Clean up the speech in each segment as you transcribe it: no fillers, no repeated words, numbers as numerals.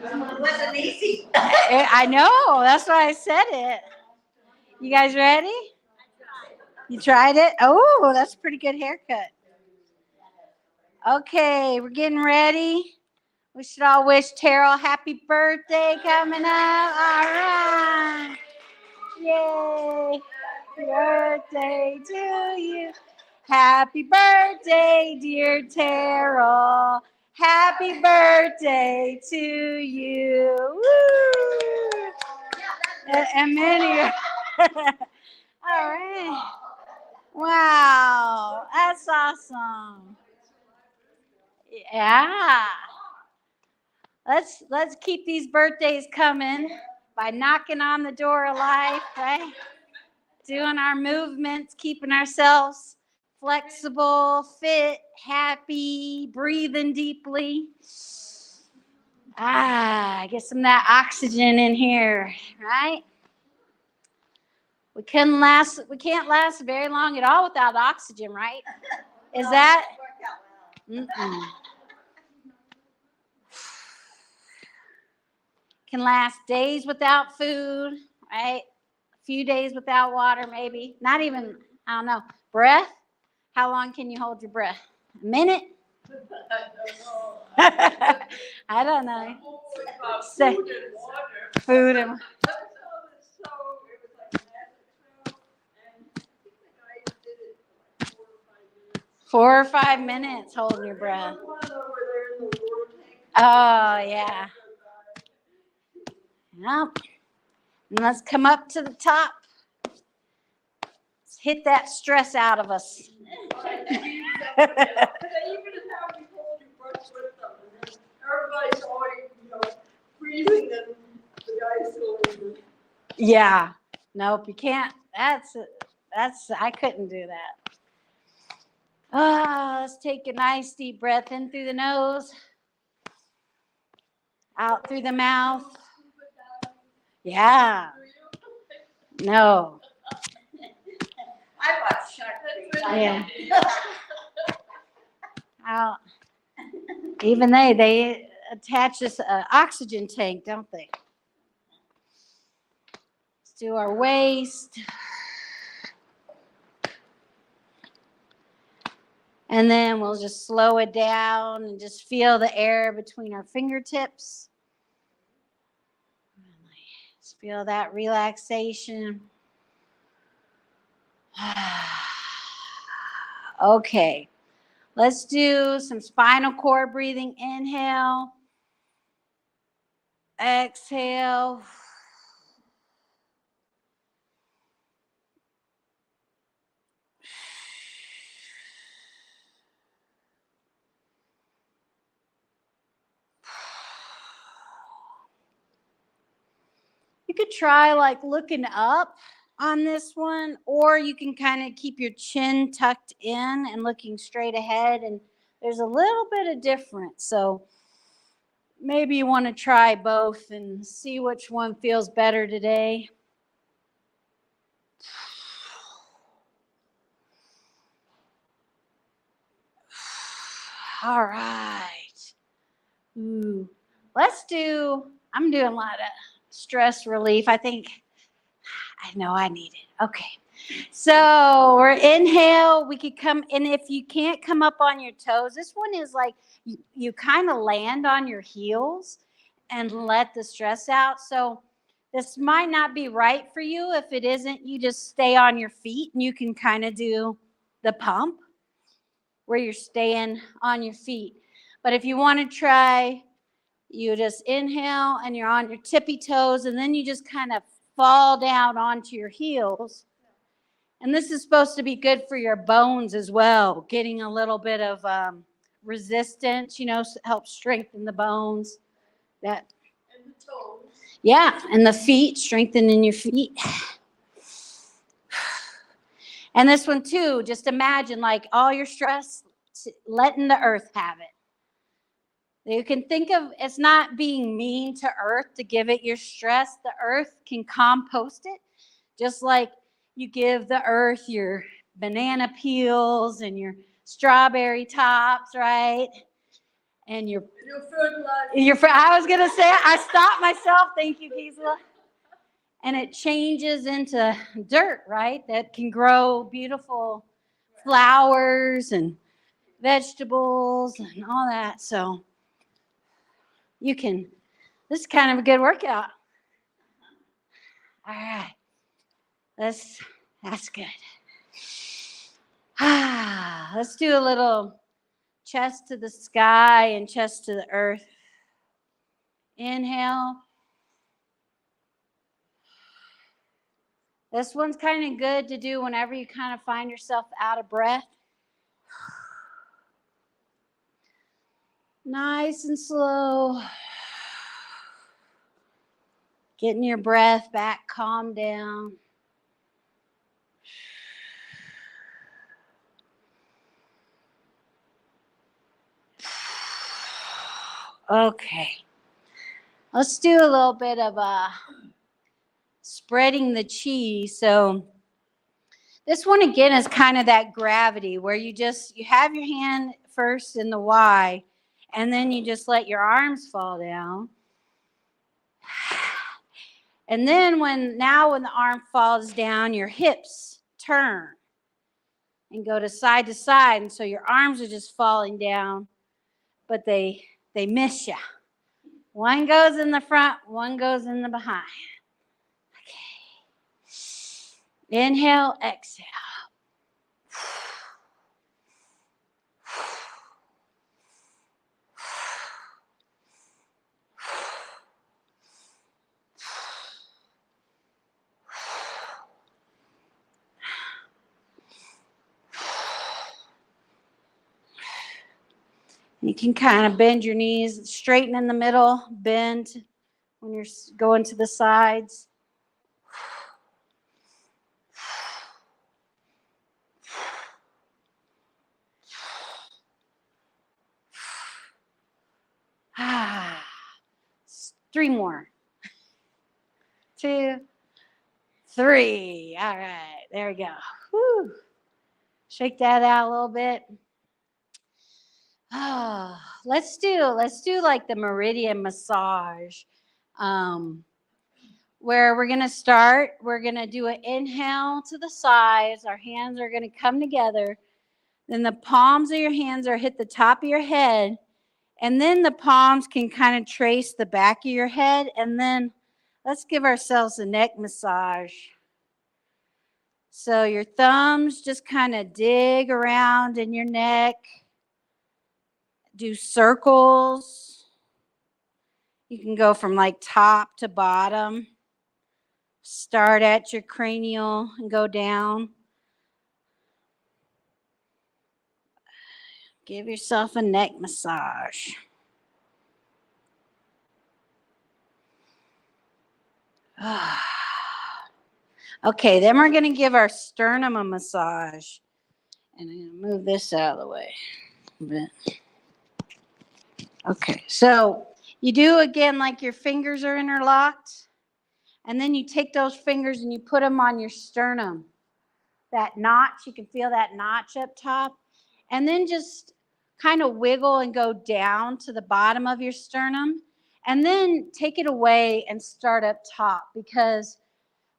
It wasn't easy. I know. That's why I said it. You guys ready? You tried it? Oh, that's a pretty good haircut. Okay, we're getting ready. We should all wish Terrell happy birthday coming up. All right. Yay. Birthday to you. Happy birthday, dear Terrell. Happy birthday to you. Woo. And many. All right. Wow, that's awesome. Yeah. Let's keep these birthdays coming by knocking on the door of life, right? Doing our movements, keeping ourselves flexible, fit, happy, breathing deeply. Get some of that oxygen in here, right? We can't last very long at all without oxygen, right? Is that? Mm-mm. Can last days without food, right? A few days without water, maybe. Not even, I don't know. Breath? How long can you hold your breath? A minute? I don't know. Say, food and 4 or 5 minutes holding your breath. Oh, yeah. Yep. And let's come up to the top. Let's hit that stress out of us. Yeah. Nope, you can't. That's I couldn't do that. Let's take a nice deep breath in through the nose, out through the mouth. Yeah. No. I watched Shark. Yeah. Out. Even they attach this oxygen tank, don't they? Let's do our waist. And then we'll just slow it down and just feel the air between our fingertips. Just feel that relaxation. Okay. Let's do some spinal cord breathing. Inhale. Exhale. You could try like looking up on this one, or you can kind of keep your chin tucked in and looking straight ahead, and there's a little bit of difference. So maybe you want to try both and see which one feels better today. All right. Ooh. I'm doing a lot of stress relief. I know I need it. Okay. So we're inhale. We could come, and if you can't come up on your toes, this one is like you kind of land on your heels and let the stress out. So this might not be right for you. If it isn't, you just stay on your feet and you can kind of do the pump where you're staying on your feet. But if you want to try, you just inhale and you're on your tippy toes, and then you just kind of fall down onto your heels. And this is supposed to be good for your bones as well, getting a little bit of resistance, help strengthen the bones. And the toes. Yeah, and the feet, strengthening your feet. And this one too, just imagine like all your stress, letting the earth have it. You can think of it's not being mean to earth to give it your stress. The earth can compost it, just like you give the earth your banana peels and your strawberry tops, right? And your Fertilizer. I was gonna say, I stopped myself. Thank you, Gisela. And it changes into dirt, right? That can grow beautiful flowers and vegetables and all that. So you can. This is kind of a good workout. All right. That's good. Let's do a little chest to the sky and chest to the earth. Inhale. This one's kind of good to do whenever you kind of find yourself out of breath. Nice and slow. Getting your breath back, calm down. Okay. Let's do a little bit of spreading the chi. So this one again is kind of that gravity where you have your hand first in the Y, and then you just let your arms fall down. And then when the arm falls down, your hips turn and go to side. And so your arms are just falling down, but they miss you. One goes in the front, one goes in the behind. Okay. Inhale, exhale. You can kind of bend your knees, straighten in the middle, bend when you're going to the sides. Three more. 2, 3. All right, there we go. Whew. Shake that out a little bit. Let's do like the meridian massage, where we're gonna start. We're gonna do an inhale to the sides. Our hands are gonna come together. Then the palms of your hands are hit the top of your head, and then the palms can kind of trace the back of your head. And then let's give ourselves a neck massage. So your thumbs just kind of dig around in your neck. Do circles. You can go from like top to bottom. Start at your cranial and go down. Give yourself a neck massage. Okay, then we're going to give our sternum a massage. And I'm going to move this out of the way a bit. Okay, so you do again like your fingers are interlocked. And then you take those fingers and you put them on your sternum. That notch, you can feel that notch up top. And then just kind of wiggle and go down to the bottom of your sternum. And then take it away and start up top, because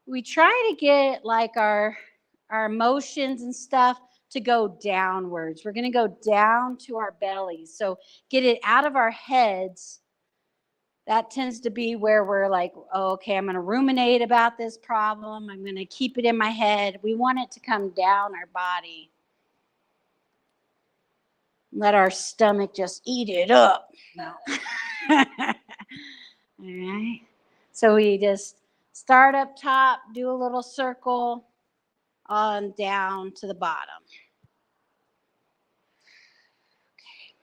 we try to get like our emotions and stuff to go downwards. We're going to go down to our bellies. So get it out of our heads. That tends to be where we're like, oh, okay, I'm going to ruminate about this problem. I'm going to keep it in my head. We want it to come down our body. Let our stomach just eat it up. No. All right. So we just start up top, do a little circle on down to the bottom. Okay.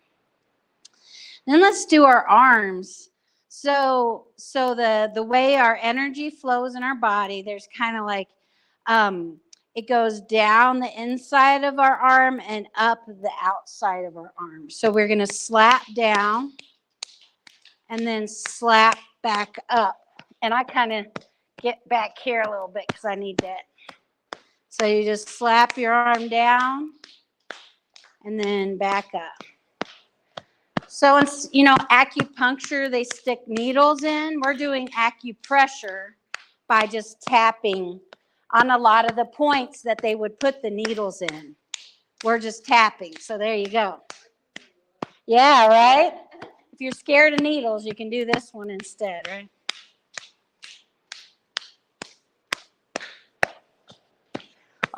Then let's do our arms. So the way our energy flows in our body, there's kind of like it goes down the inside of our arm and up the outside of our arm. So we're going to slap down and then slap back up. And I kind of get back here a little bit because I need that. So you just slap your arm down and then back up. So it's, you know, acupuncture, they stick needles in. We're doing acupressure by just tapping on a lot of the points that they would put the needles in. We're just tapping. So there you go. Yeah, right? If you're scared of needles, you can do this one instead, right?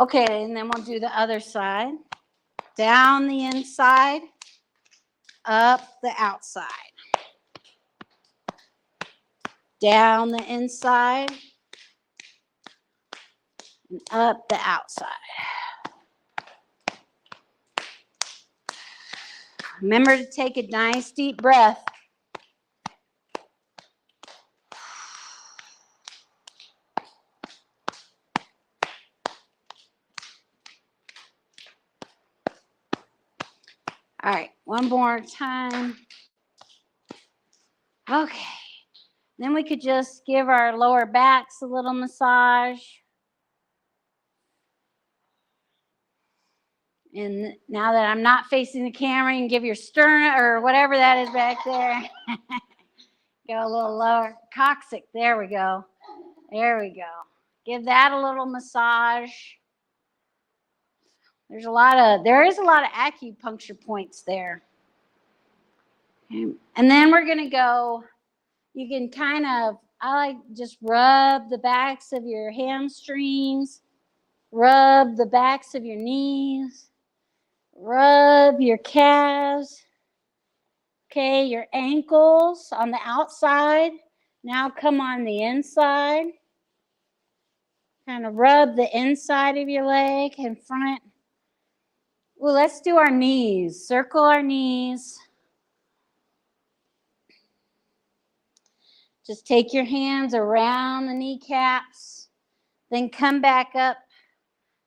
Okay, and then we'll do the other side. Down the inside, up the outside. Down the inside, and up the outside. Remember to take a nice deep breath. All right, one more time. Okay. Then we could just give our lower backs a little massage. And now that I'm not facing the camera, you can give your sternum or whatever that is back there. Go a little lower. Coccyx. There we go. There we go. Give that a little massage. There is a lot of acupuncture points there. Okay. And then we're going to go, you can kind of, I like just rub the backs of your hamstrings, rub the backs of your knees, rub your calves, okay, your ankles on the outside. Now come on the inside. Kind of rub the inside of your leg in front. Well, let's do our knees. Circle our knees. Just take your hands around the kneecaps. Then come back up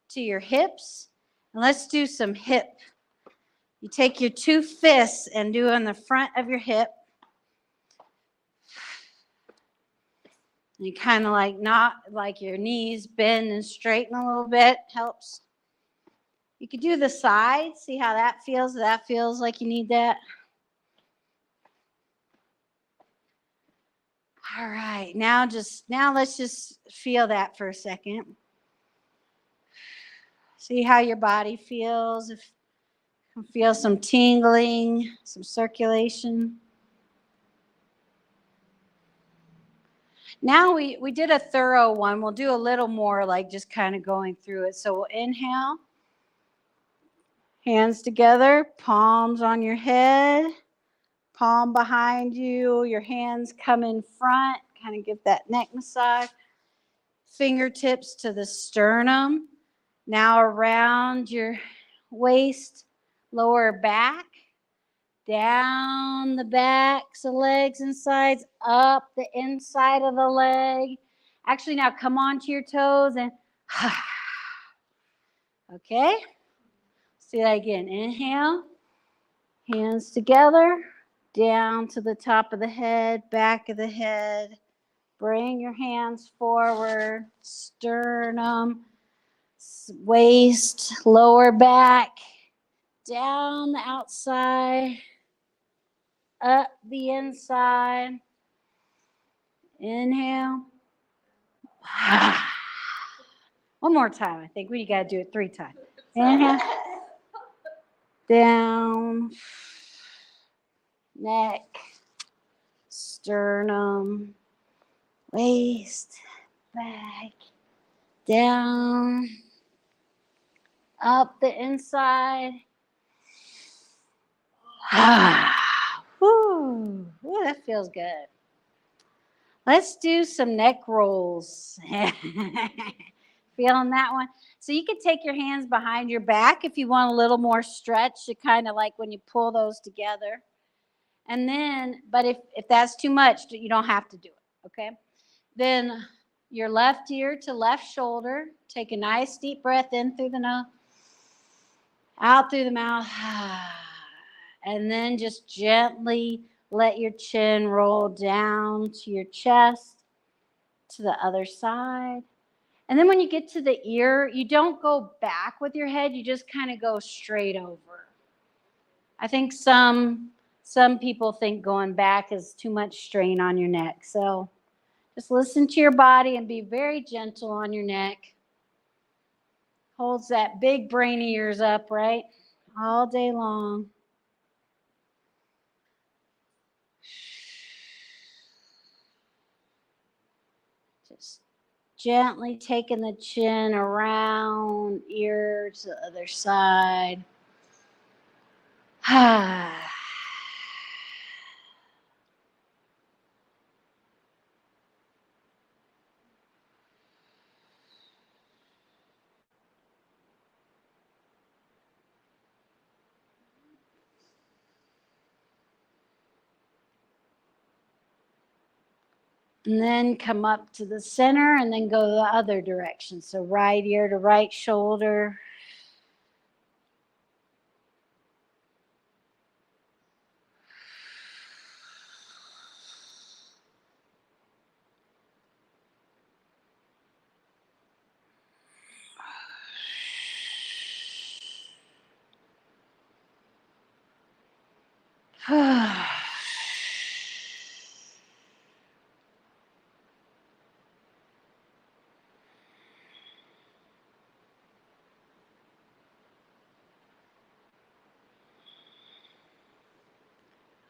to your hips. And let's do some hip. You take your two fists and do on the front of your hip. And you kind of like not like your knees bend and straighten a little bit. Helps. You could do the sides. See how that feels? That feels like you need that. All right. Now let's just feel that for a second. See how your body feels. If you can feel some tingling, some circulation. Now we did a thorough one. We'll do a little more like just kind of going through it. So we'll inhale. Hands together, palms on your head, palm behind you. Your hands come in front. Kind of give that neck massage. Fingertips to the sternum. Now around your waist, lower back. Down the backs of legs and sides, up the inside of the leg. Actually, now come onto your toes and okay. Let's do that again. Inhale, hands together, down to the top of the head, back of the head. Bring your hands forward, sternum, waist, lower back, down the outside. Up the inside. Inhale. One more time. I think we got to do it 3 times. Inhale. Down. Neck. Sternum. Waist. Back. Down. Up the inside. Whew. Ooh, that feels good. Let's do some neck rolls. Feeling that one? So you can take your hands behind your back if you want a little more stretch. You kind of like when you pull those together. And then, but if that's too much, you don't have to do it, okay? Then your left ear to left shoulder. Take a nice deep breath in through the nose, out through the mouth. And then just gently let your chin roll down to your chest, to the other side. And then when you get to the ear, you don't go back with your head, you just kind of go straight over. I think some some people think going back is too much strain on your neck. So just listen to your body and be very gentle on your neck. Holds that big brain of yours up, right? All day long. Just gently taking the chin around, ear to the other side. And then come up to the center and then go the other direction. So right ear to right shoulder.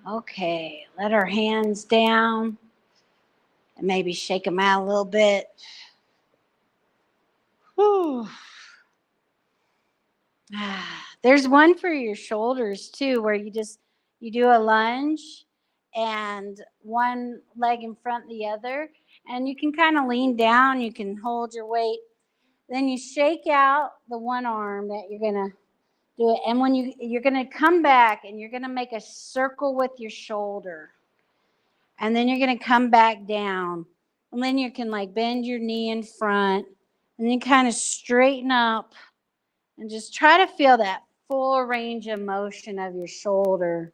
Okay, let our hands down and maybe shake them out a little bit. Whew. There's one for your shoulders too, where you do a lunge and one leg in front of the other, and you can kind of lean down, you can hold your weight. Then you shake out the one arm that you're gonna do it, and when you're gonna come back and you're gonna make a circle with your shoulder, and then you're gonna come back down, and then you can like bend your knee in front, and then kind of straighten up, and just try to feel that full range of motion of your shoulder.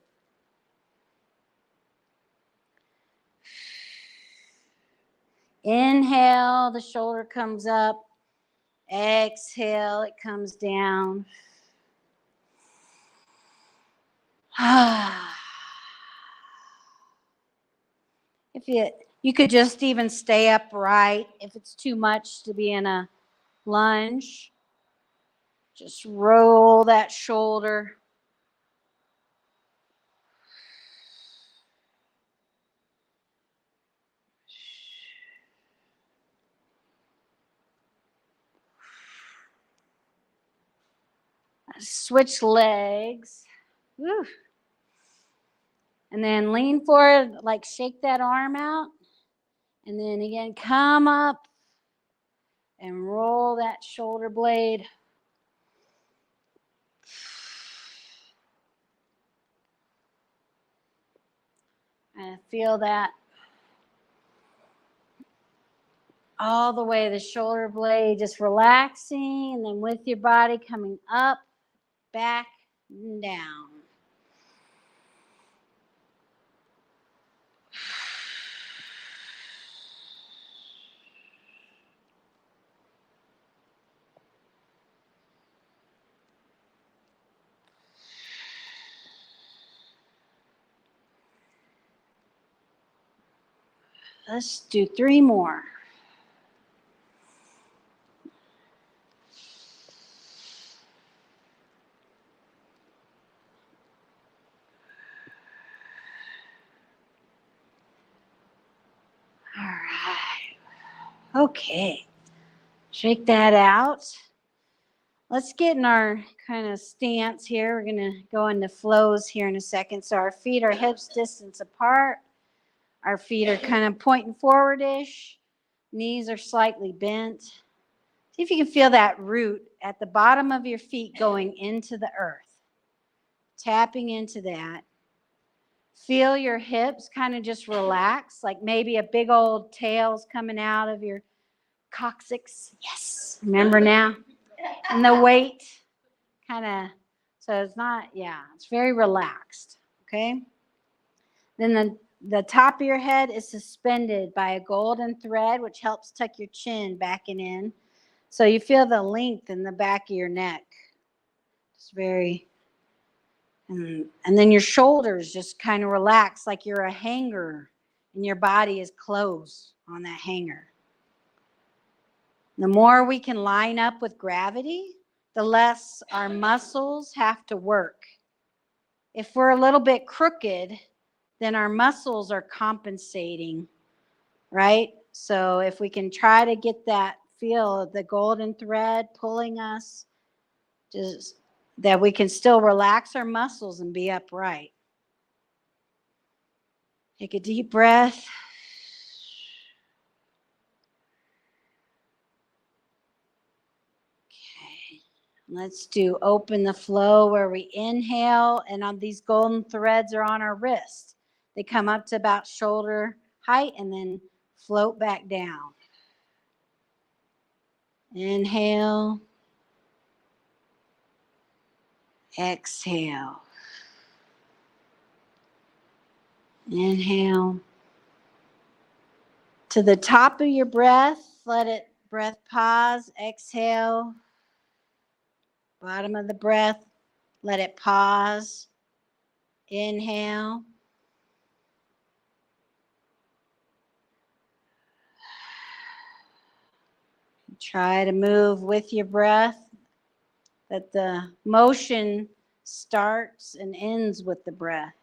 Inhale, the shoulder comes up. Exhale, it comes down. If you could just even stay upright if it's too much to be in a lunge. Just roll that shoulder. Switch legs. Woo. And then lean forward, like shake that arm out. And then again, come up and roll that shoulder blade. And feel that all the way, the shoulder blade just relaxing, and then with your body coming up, back, and down. Let's do 3 more. All right. Okay. Shake that out. Let's get in our kind of stance here. We're going to go into flows here in a second. So our feet are hips distance apart. Our feet are kind of pointing forward-ish. Knees are slightly bent. See if you can feel that root at the bottom of your feet going into the earth. Tapping into that. Feel your hips kind of just relax, like maybe a big old tail's coming out of your coccyx. Yes, remember now? And the weight kind of, so it's not, it's very relaxed, okay? Then the top of your head is suspended by a golden thread, which helps tuck your chin back and in. So you feel the length in the back of your neck. It's very, And then your shoulders just kind of relax like you're a hanger and your body is closed on that hanger. The more we can line up with gravity, the less our muscles have to work. If we're a little bit crooked, then our muscles are compensating, right? So if we can try to get that feel of the golden thread pulling us, just that we can still relax our muscles and be upright. Take a deep breath. Okay. Let's do open the flow where we inhale, and on these golden threads are on our wrist. They come up to about shoulder height and then float back down. Inhale. Exhale. Inhale. To the top of your breath, breath pause, exhale. Bottom of the breath, let it pause. Inhale. Try to move with your breath, that the motion starts and ends with the breath.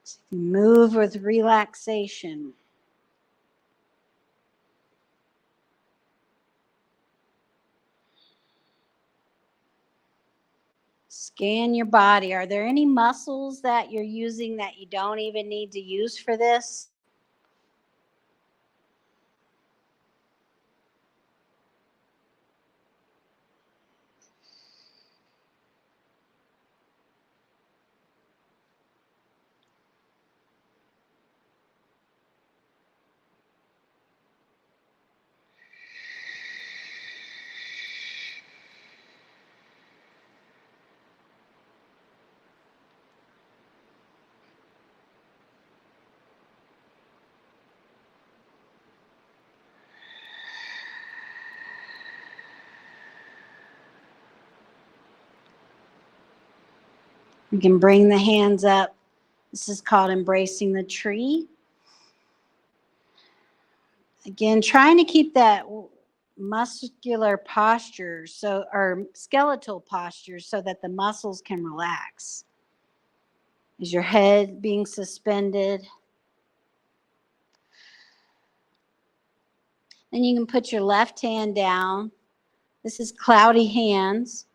So move with relaxation. Scan your body. Are there any muscles that you're using that you don't even need to use for this? You can bring the hands up. This is called embracing the tree. Again, trying to keep that muscular posture, or skeletal posture, so that the muscles can relax. Is your head being suspended? Then you can put your left hand down. This is cloudy hands.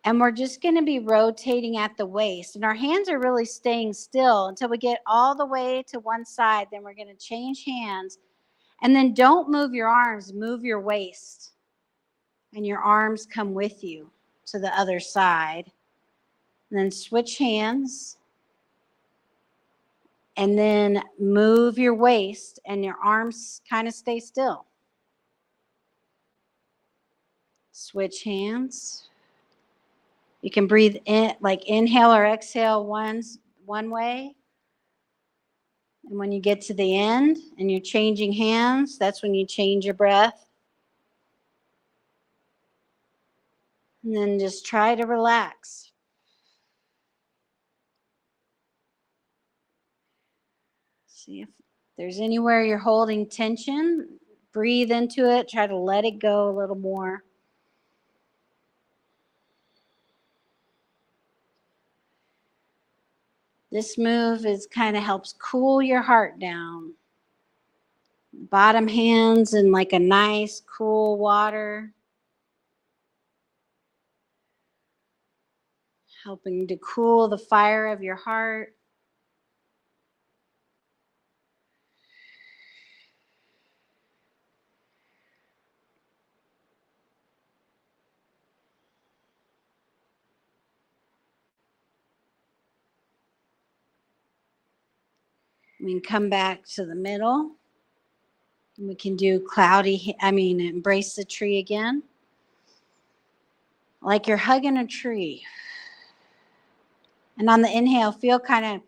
And we're just going to be rotating at the waist. And our hands are really staying still until we get all the way to one side. Then we're going to change hands. And then don't move your arms, move your waist. And your arms come with you to the other side. And then switch hands. And then move your waist and your arms kind of stay still. Switch hands. You can breathe in, like inhale or exhale one way. And when you get to the end and you're changing hands, that's when you change your breath. And then just try to relax. See if there's anywhere you're holding tension. Breathe into it. Try to let it go a little more. This move kind of helps cool your heart down. Bottom hands in like a nice cool water. Helping to cool the fire of your heart. We can come back to the middle. We can do embrace the tree again. Like you're hugging a tree. And on the inhale, feel kind of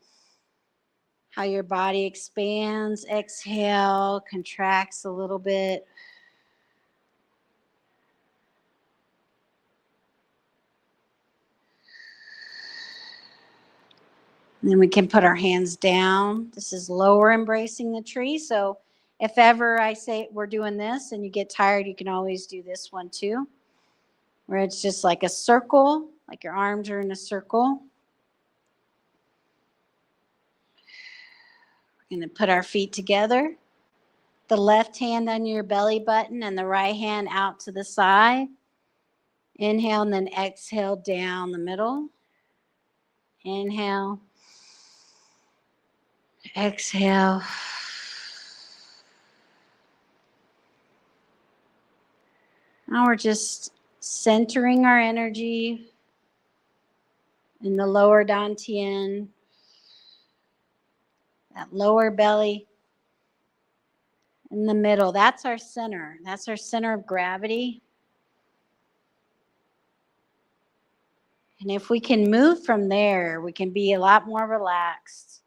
how your body expands. Exhale, contracts a little bit. And then we can put our hands down. This is lower embracing the tree. So if ever I say we're doing this and you get tired, you can always do this one too, where it's just like a circle, like your arms are in a circle. We're going to put our feet together. The left hand on your belly button and the right hand out to the side. Inhale and then exhale down the middle. Inhale. Exhale. Now we're just centering our energy in the lower dantian, that lower belly in the middle. That's our center. That's our center of gravity. And if we can move from there, we can be a lot more relaxed,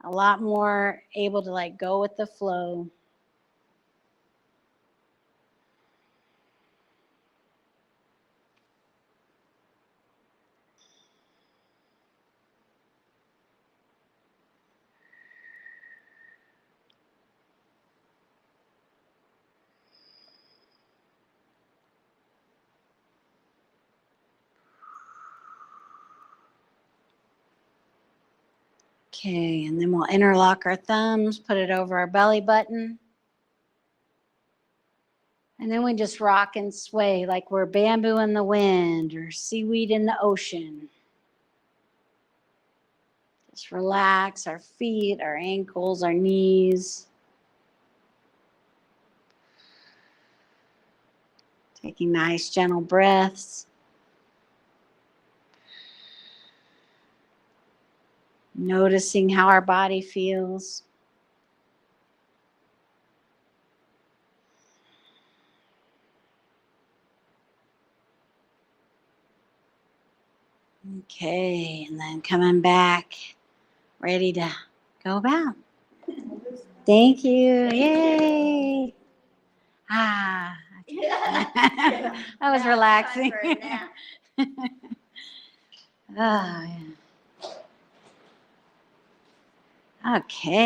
a lot more able to like go with the flow. Okay, and then we'll interlock our thumbs, put it over our belly button. And then we just rock and sway like we're bamboo in the wind or seaweed in the ocean. Just relax our feet, our ankles, our knees. Taking nice, gentle breaths. Noticing how our body feels. Okay, and then coming back, ready to go about. Thank you. Yay. Ah. That was relaxing. Oh, yeah. Okay.